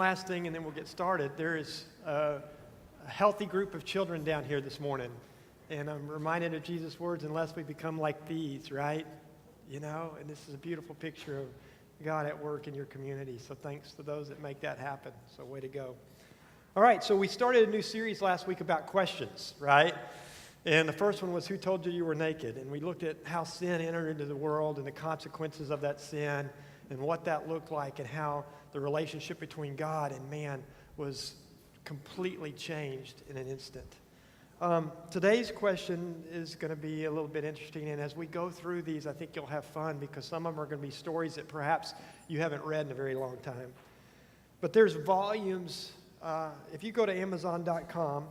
Last thing, and then we'll get started. There is a healthy group of children down here this morning, and I'm reminded of Jesus' words, unless we become like these, right? You know, and this is a beautiful picture of God at work in your community, so thanks to those that make that happen, so way to go. All right, so we started a new series last week about questions, right? And the first one was, who told you you were naked? And we looked at how sin entered into the world and the consequences of that sin and what that looked like and how the relationship between God and man was completely changed in an instant. Today's question is going to be a little bit interesting, and as we go through these, I think you'll have fun because some of them are going to be stories that perhaps you haven't read in a very long time. But there's volumes. If you go to Amazon.com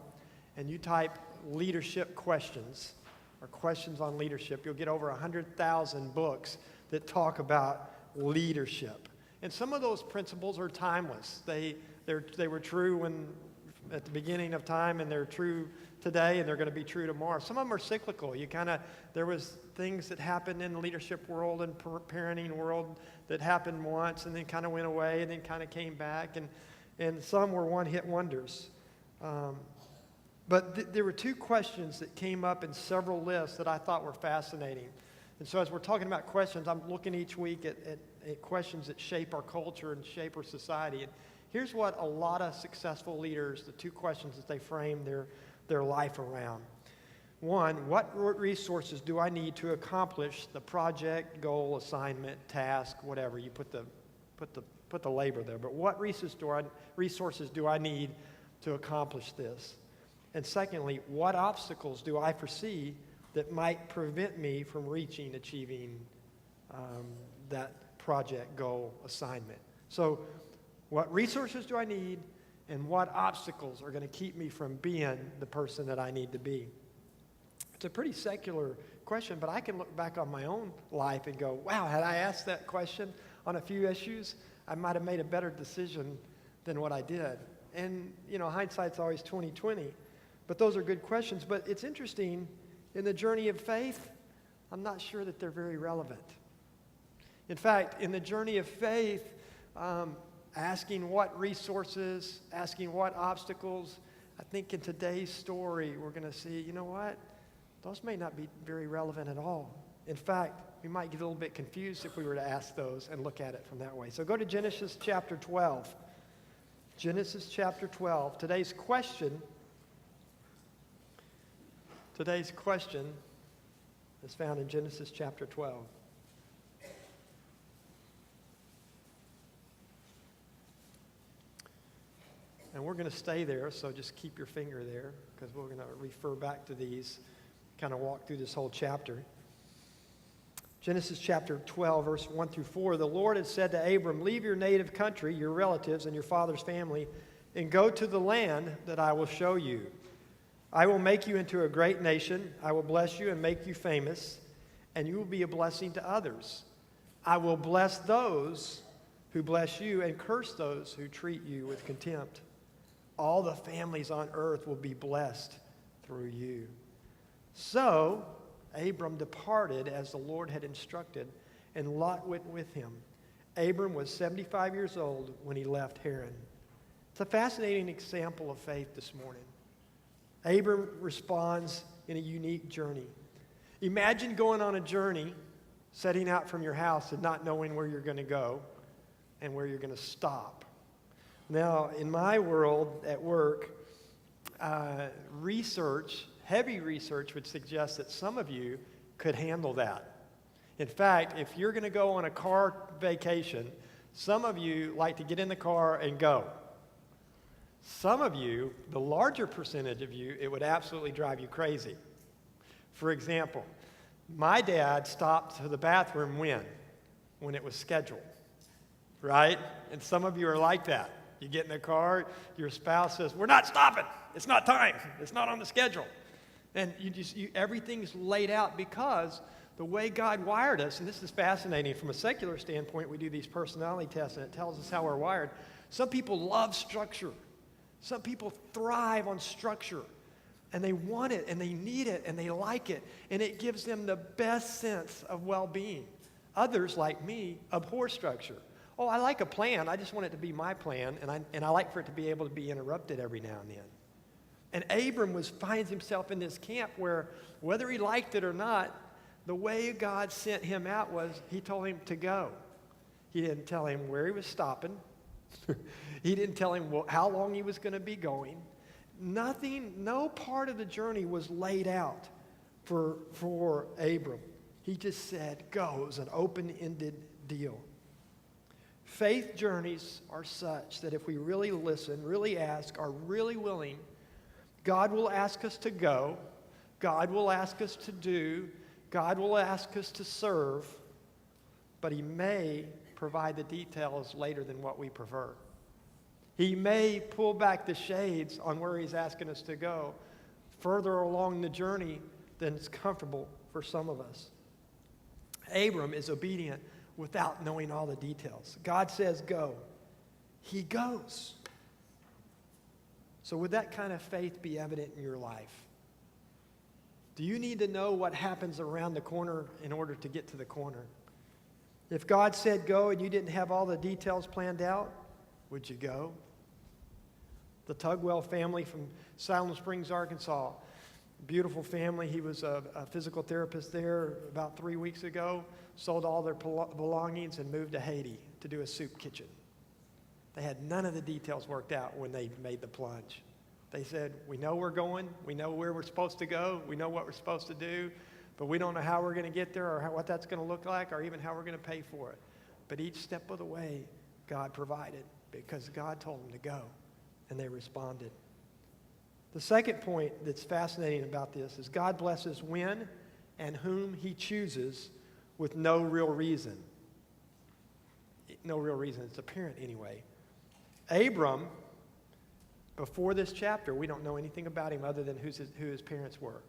and you type leadership questions or questions on leadership, you'll get over 100,000 books that talk about leadership. And some of those principles are timeless. They were true at the beginning of time, and they're true today, and they're going to be true tomorrow. Some of them are cyclical. There was things that happened in the leadership world and parenting world that happened once and then kind of went away and then kind of came back, and some were one-hit wonders. But there were two questions that came up in several lists that I thought were fascinating. And so as we're talking about questions, I'm looking each week at questions that shape our culture and shape our society. And here's what a lot of successful leaders, the two questions that they frame their life around. One, what resources do I need to accomplish the project, goal, assignment, task, whatever? You put the labor there. But what resources do I need to accomplish this? And secondly, what obstacles do I foresee that might prevent me from achieving that project, goal, assignment? So what resources do I need, and what obstacles are going to keep me from being the person that I need to be? It's a pretty secular question, but I can look back on my own life and go, wow, had I asked that question on a few issues, I might have made a better decision than what I did. And, hindsight's always 20/20. But those are good questions. But it's interesting, in the journey of faith, I'm not sure that they're very relevant. In fact, in the journey of faith, asking what resources, asking what obstacles, I think in today's story, we're going to see, you know what? Those may not be very relevant at all. In fact, we might get a little bit confused if we were to ask those and look at it from that way. So go to Genesis chapter 12. Genesis chapter 12. Today's question is found in Genesis chapter 12. And we're going to stay there, so just keep your finger there, because we're going to refer back to these, kind of walk through this whole chapter. Genesis chapter 12, verse 1 through 4. The Lord had said to Abram, leave your native country, your relatives, and your father's family, and go to the land that I will show you. I will make you into a great nation. I will bless you and make you famous, and you will be a blessing to others. I will bless those who bless you and curse those who treat you with contempt. All the families on earth will be blessed through you. So Abram departed as the Lord had instructed, and Lot went with him. Abram was 75 years old when he left Haran. It's a fascinating example of faith this morning. Abram responds in a unique journey. Imagine going on a journey, setting out from your house and not knowing where you're going to go and where you're going to stop. Now, in my world at work, heavy research would suggest that some of you could handle that. In fact, if you're going to go on a car vacation, some of you like to get in the car and go. Some of you, the larger percentage of you, it would absolutely drive you crazy. For example, my dad stopped to the bathroom when it was scheduled, right? And some of you are like that. You get in the car, your spouse says, we're not stopping. It's not time. It's not on the schedule. And everything's laid out because the way God wired us, and this is fascinating from a secular standpoint, we do these personality tests and it tells us how we're wired. Some people love structure. Some people thrive on structure, and they want it, and they need it, and they like it, and it gives them the best sense of well-being. Others, like me, abhor structure. Oh, I like a plan. I just want it to be my plan, and I like for it to be able to be interrupted every now and then. And Abram finds himself in this camp where, whether he liked it or not, the way God sent him out was he told him to go. He didn't tell him where he was stopping. He didn't tell him how long he was going to be going. Nothing, no part of the journey was laid out for Abram. He just said, go. It was an open-ended deal. Faith journeys are such that if we really listen, really ask, are really willing, God will ask us to go. God will ask us to do. God will ask us to serve. But he may provide the details later than what we prefer. He may pull back the shades on where he's asking us to go further along the journey than it's comfortable for some of us. Abram is obedient without knowing all the details. God says go. He goes. So would that kind of faith be evident in your life? Do you need to know what happens around the corner in order to get to the corner? If God said go and you didn't have all the details planned out, would you go? The Tugwell family from Salem Springs, Arkansas, beautiful family. He was a physical therapist there about 3 weeks ago, sold all their belongings and moved to Haiti to do a soup kitchen. They had none of the details worked out when they made the plunge. They said, we know we're going, we know where we're supposed to go, we know what we're supposed to do, but we don't know how we're going to get there or what that's going to look like or even how we're going to pay for it. But each step of the way, God provided because God told them to go, and they responded. The second point that's fascinating about this is God blesses when and whom he chooses with no real reason. No real reason. It's apparent anyway. Abram, before this chapter, we don't know anything about him other than who his parents were.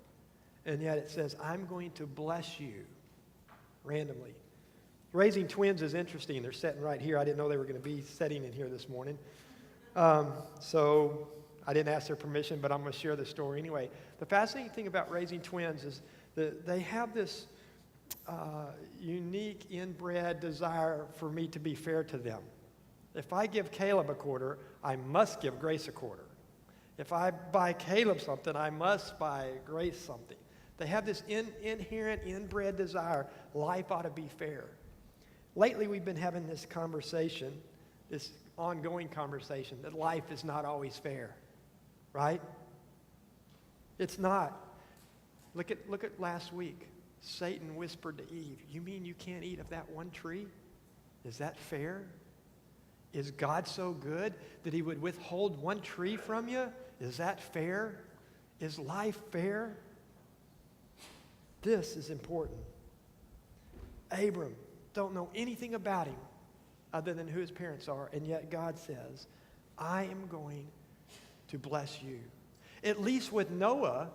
And yet it says, I'm going to bless you randomly. Raising twins is interesting. They're sitting right here. I didn't know they were going to be sitting in here this morning. So I didn't ask their permission, but I'm going to share the story anyway. The fascinating thing about raising twins is that they have this unique inbred desire for me to be fair to them. If I give Caleb a quarter, I must give Grace a quarter. If I buy Caleb something, I must buy Grace something. They have this inherent, inbred desire. Life ought to be fair. Lately, we've been having this conversation, this ongoing conversation, that life is not always fair, right? It's not. Look at last week. Satan whispered to Eve, you mean you can't eat of that one tree? Is that fair? Is God so good that he would withhold one tree from you? Is that fair? Is life fair? This is important. Abram, don't know anything about him other than who his parents are, and yet God says, I am going to bless you. At least with Noah,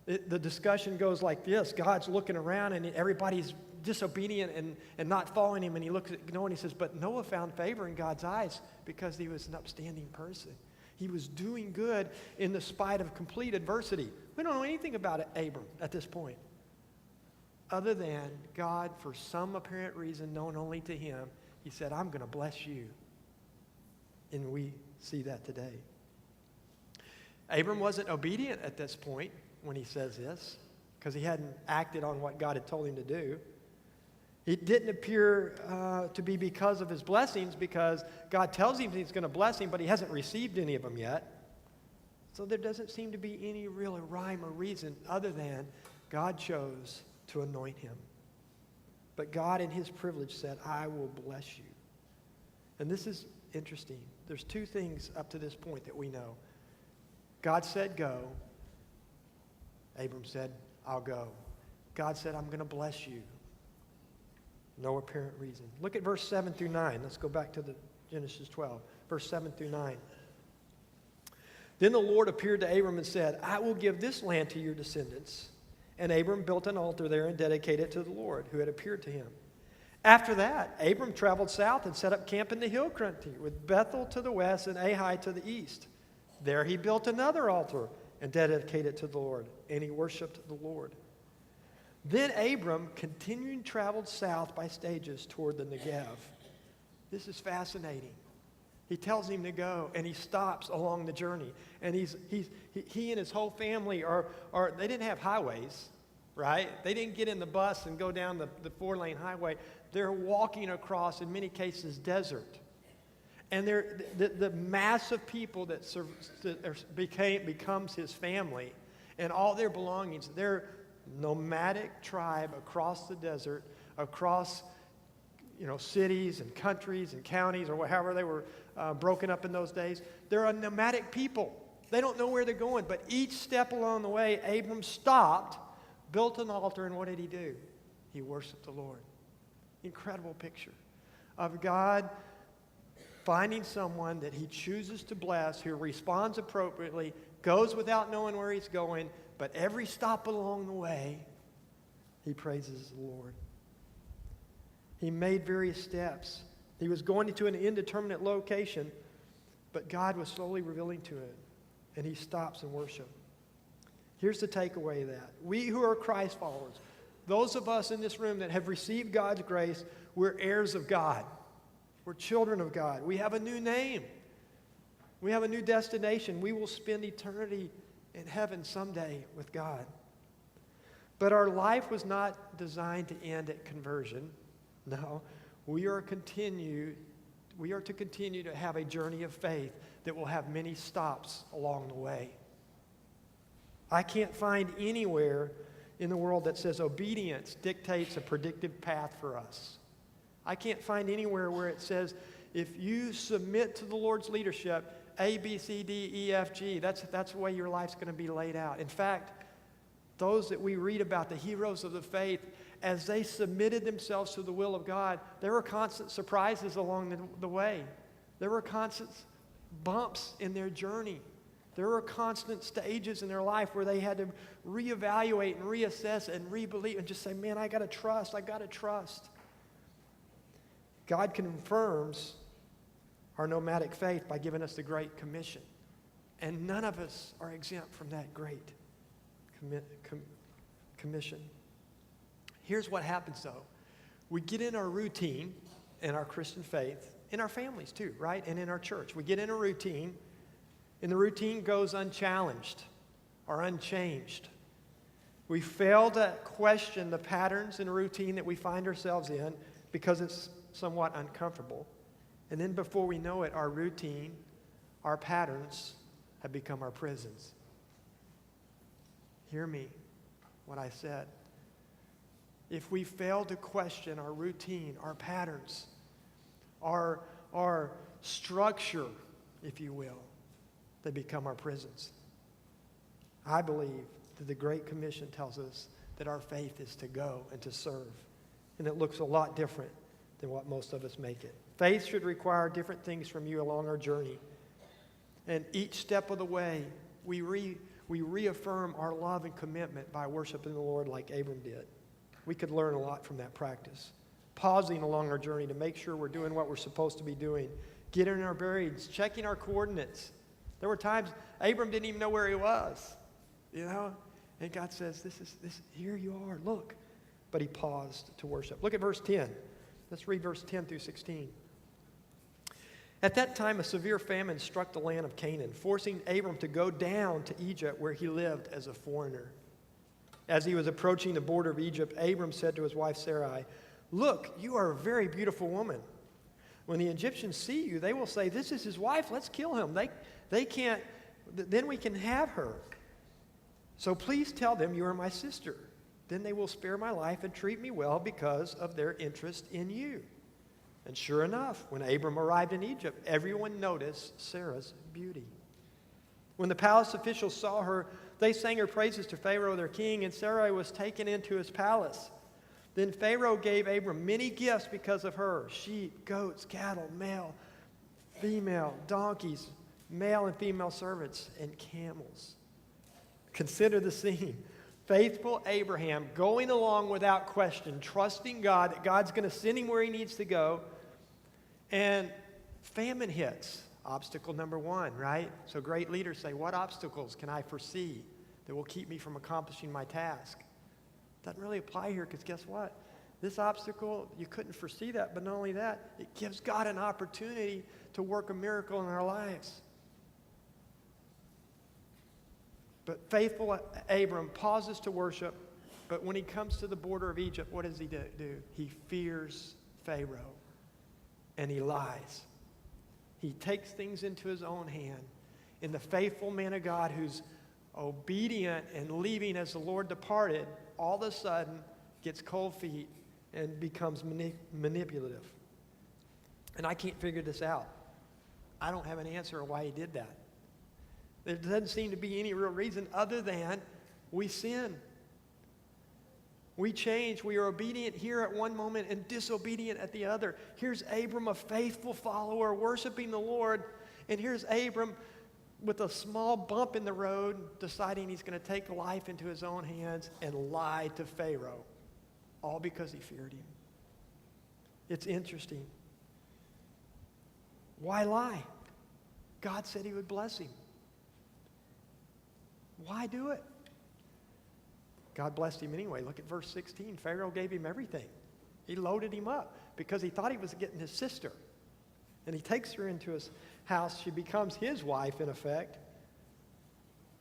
the discussion goes like this. God's looking around and everybody's disobedient and not following him, and he looks at Noah and he says, but Noah found favor in God's eyes because he was an upstanding person. He was doing good in the spite of complete adversity. We don't know anything about Abram at this point, other than God, for some apparent reason known only to him, he said, I'm going to bless you. And we see that today. Abram wasn't obedient at this point when he says this, because he hadn't acted on what God had told him to do. It didn't appear to be because of his blessings, because God tells him he's going to bless him, but he hasn't received any of them yet. So there doesn't seem to be any real rhyme or reason other than God chose to anoint him. But God in his privilege said, I will bless you. And this is interesting. There's two things up to this point that we know. God said go. Abram said, I'll go. God said, I'm going to bless you. No apparent reason. Look at verse 7 through 9. Let's go back to the Genesis 12. Verse 7 through 9. Then the Lord appeared to Abram and said, I will give this land to your descendants. And Abram built an altar there and dedicated it to the Lord who had appeared to him. After that, Abram traveled south and set up camp in the hill country with Bethel to the west and Ai to the east. There he built another altar and dedicated it to the Lord, and he worshiped the Lord. Then Abram, continuing, traveled south by stages toward the Negev. This is fascinating. He tells him to go, and he stops along the journey. And he and his whole family they didn't have highways, right? They didn't get in the bus and go down the 4-lane highway. They're walking across, in many cases, desert. And the mass of people that becomes his family and all their belongings, they're nomadic tribe across the desert, across cities and countries and counties or however they were broken up in those days. They're a nomadic people. They don't know where they're going, but each step along the way, Abram stopped, built an altar, and what did he do? He worshiped the Lord. Incredible picture of God finding someone that he chooses to bless, who responds appropriately, goes without knowing where he's going, but every stop along the way, he praises the Lord. He made various steps. He was going to an indeterminate location, but God was slowly revealing to him, and he stops in worship. Here's the takeaway of that. We who are Christ followers, those of us in this room that have received God's grace, we're heirs of God. We're children of God. We have a new name. We have a new destination. We will spend eternity in heaven someday with God. But our life was not designed to end at conversion. No, we are to continue to have a journey of faith that will have many stops along the way. I can't find anywhere in the world that says obedience dictates a predictive path for us. I can't find anywhere where it says if you submit to the Lord's leadership, A, B, C, D, E, F, G, that's the way your life's going to be laid out. In fact, those that we read about, the heroes of the faith, as they submitted themselves to the will of God, there were constant surprises along the way. There were constant bumps in their journey. There were constant stages in their life where they had to reevaluate and reassess and rebelieve and just say, man, I got to trust. God confirms our nomadic faith by giving us the Great Commission. And none of us are exempt from that great commission. Here's what happens, though. We get in our routine in our Christian faith, in our families too, right? And in our church. We get in a routine, and the routine goes unchallenged or unchanged. We fail to question the patterns and routine that we find ourselves in because it's somewhat uncomfortable. And then before we know it, our routine, our patterns have become our prisons. Hear me, what I said. If we fail to question our routine, our patterns, our structure, if you will, they become our prisons. I believe that the Great Commission tells us that our faith is to go and to serve. And it looks a lot different than what most of us make it. Faith should require different things from you along our journey. And each step of the way, we reaffirm our love and commitment by worshiping the Lord like Abram did. We could learn a lot from that practice. Pausing along our journey to make sure we're doing what we're supposed to be doing. Getting our bearings, checking our coordinates. There were times Abram didn't even know where he was, And God says, this, here you are, look. But he paused to worship. Look at verse 10. Let's read verse 10 through 16. At that time, a severe famine struck the land of Canaan, forcing Abram to go down to Egypt where he lived as a foreigner. As he was approaching the border of Egypt, Abram said to his wife Sarai, "Look, you are a very beautiful woman. When the Egyptians see you, they will say, 'This is his wife, let's kill him.' They can't, then we can have her. So please tell them you are my sister. Then they will spare my life and treat me well because of their interest in you." And sure enough, when Abram arrived in Egypt, everyone noticed Sarah's beauty. When the palace officials saw her, they sang her praises to Pharaoh, their king, and Sarai was taken into his palace. Then Pharaoh gave Abram many gifts because of her: sheep, goats, cattle, male, female, donkeys, male and female servants, and camels. Consider the scene. Faithful Abraham going along without question, trusting God that God's going to send him where he needs to go. And famine hits. Obstacle number one, right? So great leaders say, what obstacles can I foresee that will keep me from accomplishing my task? Doesn't really apply here because guess what? This obstacle, you couldn't foresee that, but not only that, it gives God an opportunity to work a miracle in our lives. But faithful Abram pauses to worship, but when he comes to the border of Egypt, what does he do? He fears Pharaoh, and he lies. He takes things into his own hand. And the faithful man of God who's obedient and leaving as the Lord departed, all of a sudden gets cold feet and becomes manipulative. And I can't figure this out. I don't have an answer on why he did that. There doesn't seem to be any real reason other than we sin. We change. We are obedient here at one moment and disobedient at the other. Here's Abram, a faithful follower, worshiping the Lord. And here's Abram with a small bump in the road, deciding he's going to take life into his own hands and lie to Pharaoh, all because he feared him. It's interesting. Why lie? God said he would bless him. Why do it? God blessed him anyway. Look at verse 16. Pharaoh gave him everything. He loaded him up because he thought he was getting his sister. And he takes her into his house. She becomes his wife, in effect.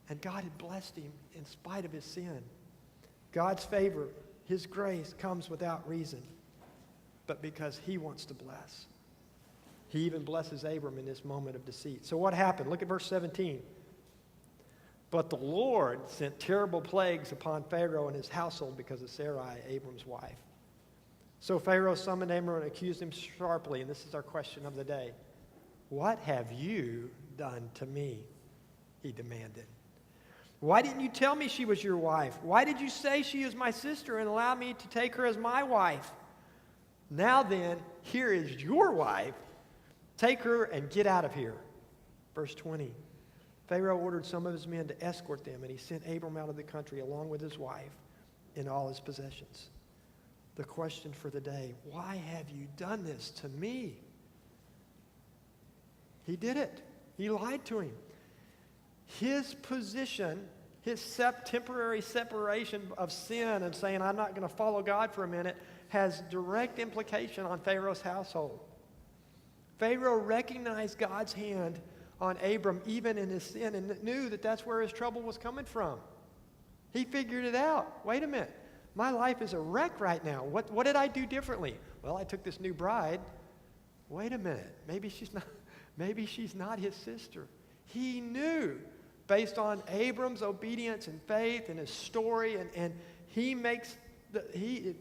And God had blessed him in spite of his sin. God's favor, his grace, comes without reason, but because he wants to bless. He even blesses Abram in this moment of deceit. So what happened? Look at verse 17. But the Lord sent terrible plagues upon Pharaoh and his household because of Sarai, Abram's wife. So Pharaoh summoned Abram and accused him sharply. And this is our question of the day. What have you done to me? He demanded. Why didn't you tell me she was your wife? Why did you say she is my sister and allow me to take her as my wife? Now then, here is your wife. Take her and get out of here. Verse 20. Pharaoh ordered some of his men to escort them, and he sent Abram out of the country along with his wife and all his possessions. The question for the day, why have you done this to me? He did it. He lied to him. His position, his temporary separation of sin and saying, I'm not going to follow God for a minute, has direct implication on Pharaoh's household. Pharaoh recognized God's hand on Abram even in his sin and knew that that's where his trouble was coming from. He figured it out. Wait a minute. My life is a wreck right now. What did I do differently? Well, I took this new bride. Wait a minute. Maybe she's not his sister. He knew based on Abram's obedience and faith and his story, and he makes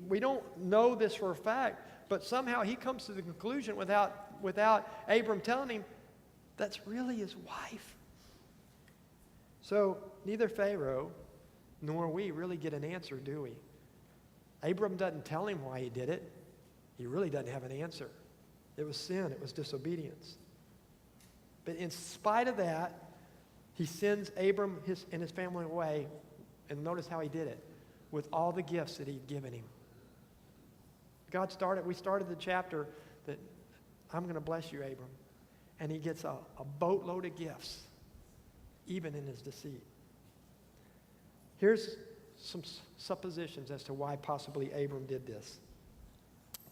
we don't know this for a fact, but somehow he comes to the conclusion without Abram telling him, that's really his wife. So neither Pharaoh nor we really get an answer, do we? Abram doesn't tell him why he did it. He really doesn't have an answer. It was sin. It was disobedience. But in spite of that, he sends Abram and his family away. And notice how he did it. With all the gifts that he'd given him. We started the chapter that I'm going to bless you, Abram. And he gets a boatload of gifts, even in his deceit. Here's some suppositions as to why possibly Abram did this.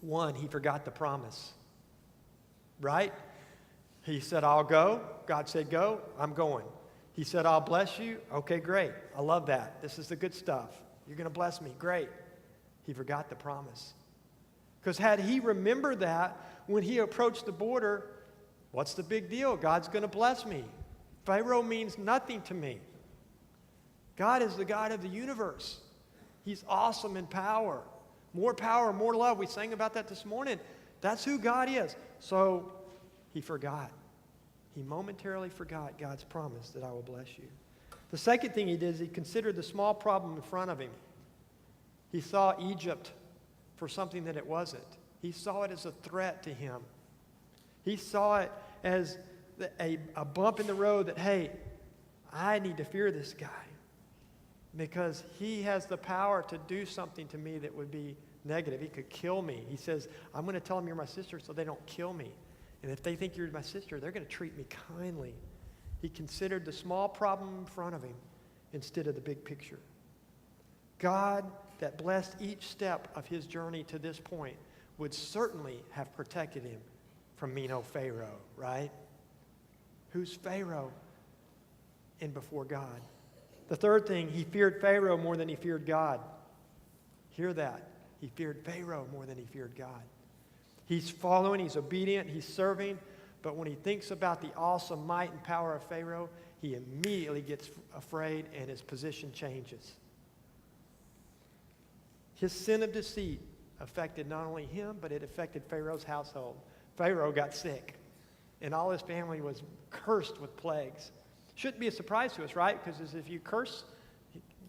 One, he forgot the promise. Right? He said, I'll go. God said, go. I'm going. He said, I'll bless you. Okay, great. I love that. This is the good stuff. You're going to bless me. Great. He forgot the promise. Because had he remembered that when he approached the border, what's the big deal? God's going to bless me. Pharaoh means nothing to me. God is the God of the universe. He's awesome in power. More power, more love. We sang about that this morning. That's who God is. So he forgot. He momentarily forgot God's promise that I will bless you. The second thing he did is he considered the small problem in front of him. He saw Egypt for something that it wasn't. He saw it as a threat to him. He saw it as a bump in the road that, hey, I need to fear this guy because he has the power to do something to me that would be negative. He could kill me. He says, I'm going to tell them you're my sister so they don't kill me. And if they think you're my sister, they're going to treat me kindly. He considered the small problem in front of him instead of the big picture. God that blessed each step of his journey to this point would certainly have protected him from mean old Pharaoh, right? Who's Pharaoh in before God? The third thing, he feared Pharaoh more than he feared God. Hear that. He feared Pharaoh more than he feared God. He's following, he's obedient, he's serving, but when he thinks about the awesome might and power of Pharaoh, he immediately gets afraid and his position changes. His sin of deceit affected not only him, but it affected Pharaoh's household. Pharaoh got sick, and all his family was cursed with plagues. Shouldn't be a surprise to us, right? Because if you curse,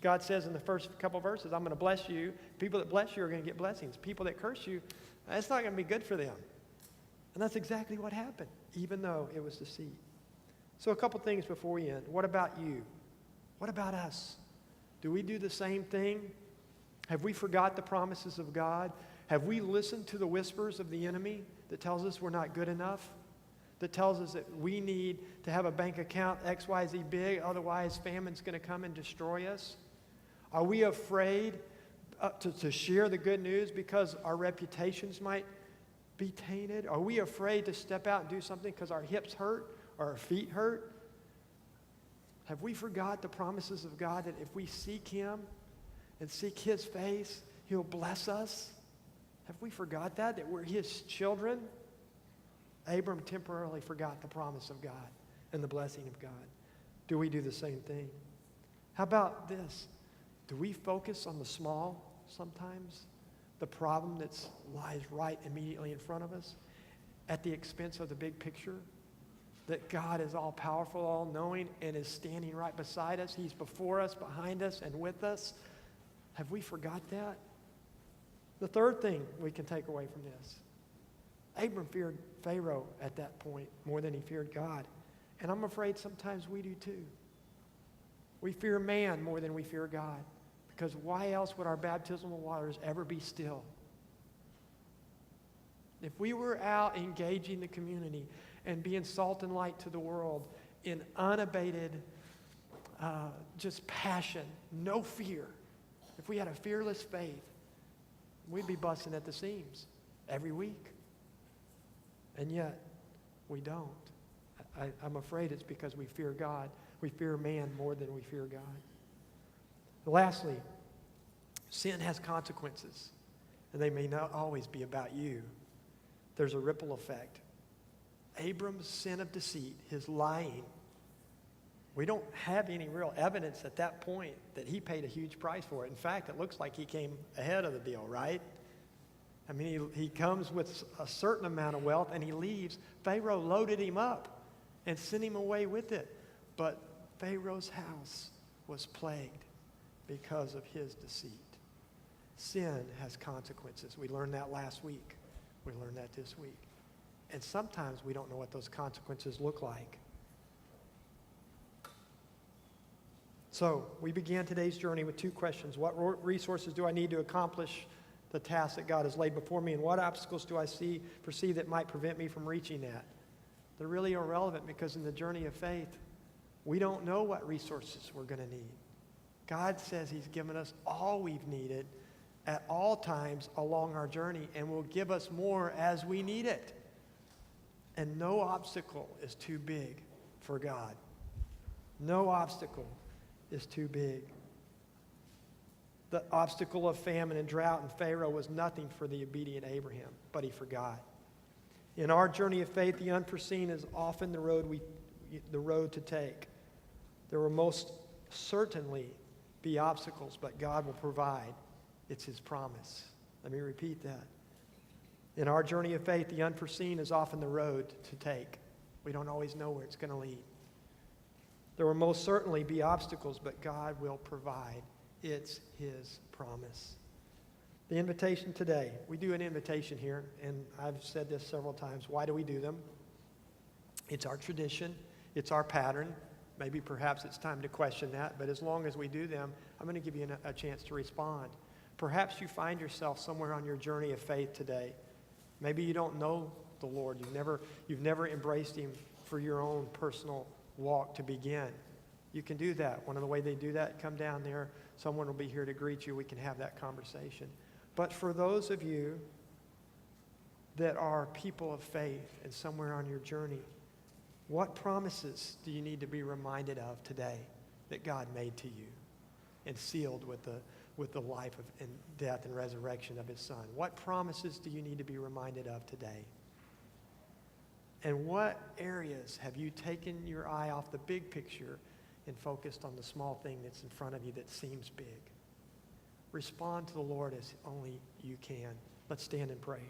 God says in the first couple verses, I'm going to bless you. People that bless you are going to get blessings. People that curse you, it's not going to be good for them. And that's exactly what happened, even though it was deceit. So a couple things before we end. What about you? What about us? Do we do the same thing? Have we forgot the promises of God? Have we listened to the whispers of the enemy that tells us we're not good enough? That tells us that we need to have a bank account XYZ big, otherwise famine's going to come and destroy us? Are we afraid to share the good news because our reputations might be tainted? Are we afraid to step out and do something because our hips hurt or our feet hurt? Have we forgot the promises of God that if we seek him and seek his face, he'll bless us? Have we forgot that we're his children? Abram temporarily forgot the promise of God and the blessing of God. Do we do the same thing? How about this? Do we focus on the small sometimes? The problem that lies right immediately in front of us at the expense of the big picture? That God is all powerful, all knowing, and is standing right beside us. He's before us, behind us, and with us. Have we forgot that? The third thing we can take away from this. Abram feared Pharaoh at that point more than he feared God. And I'm afraid sometimes we do too. We fear man more than we fear God. Because why else would our baptismal waters ever be still? If we were out engaging the community and being salt and light to the world in unabated just passion, no fear, if we had a fearless faith, we'd be busting at the seams every week. And yet, we don't. I'm afraid it's because we fear God. We fear man more than we fear God. Lastly, sin has consequences, and they may not always be about you. There's a ripple effect. Abram's sin of deceit, his lying, we don't have any real evidence at that point that he paid a huge price for it. In fact, it looks like he came ahead of the deal, right? I mean, he comes with a certain amount of wealth and he leaves. Pharaoh loaded him up and sent him away with it. But Pharaoh's house was plagued because of his deceit. Sin has consequences. We learned that last week. We learned that this week. And sometimes we don't know what those consequences look like. So we began today's journey with two questions. What resources do I need to accomplish the task that God has laid before me? And what obstacles do I foresee that might prevent me from reaching that? They're really irrelevant because in the journey of faith, we don't know what resources we're going to need. God says he's given us all we've needed at all times along our journey and will give us more as we need it. And no obstacle is too big for God. No obstacle is too big. The obstacle of famine and drought and Pharaoh was nothing for the obedient Abraham, but he forgot. In our journey of faith, the unforeseen is often the road to take. There will most certainly be obstacles, but God will provide. It's his promise. Let me repeat that. In our journey of faith, the unforeseen is often the road to take. We don't always know where it's going to lead. There will most certainly be obstacles, but God will provide. It's his promise. The invitation today, we do an invitation here, and I've said this several times. Why do we do them? It's our tradition. It's our pattern. Maybe perhaps it's time to question that, but as long as we do them, I'm going to give you a chance to respond. Perhaps you find yourself somewhere on your journey of faith today. Maybe you don't know the Lord. You've never embraced him for your own personal walk to begin. You can do that. One of the ways they do that, come down there. Someone will be here to greet you. We can have that conversation. But for those of you that are people of faith and somewhere on your journey, what promises do you need to be reminded of today that God made to you and sealed with the life and death and resurrection of his Son? What promises do you need to be reminded of today? And what areas have you taken your eye off the big picture and focused on the small thing that's in front of you that seems big? Respond to the Lord as only you can. Let's stand and pray.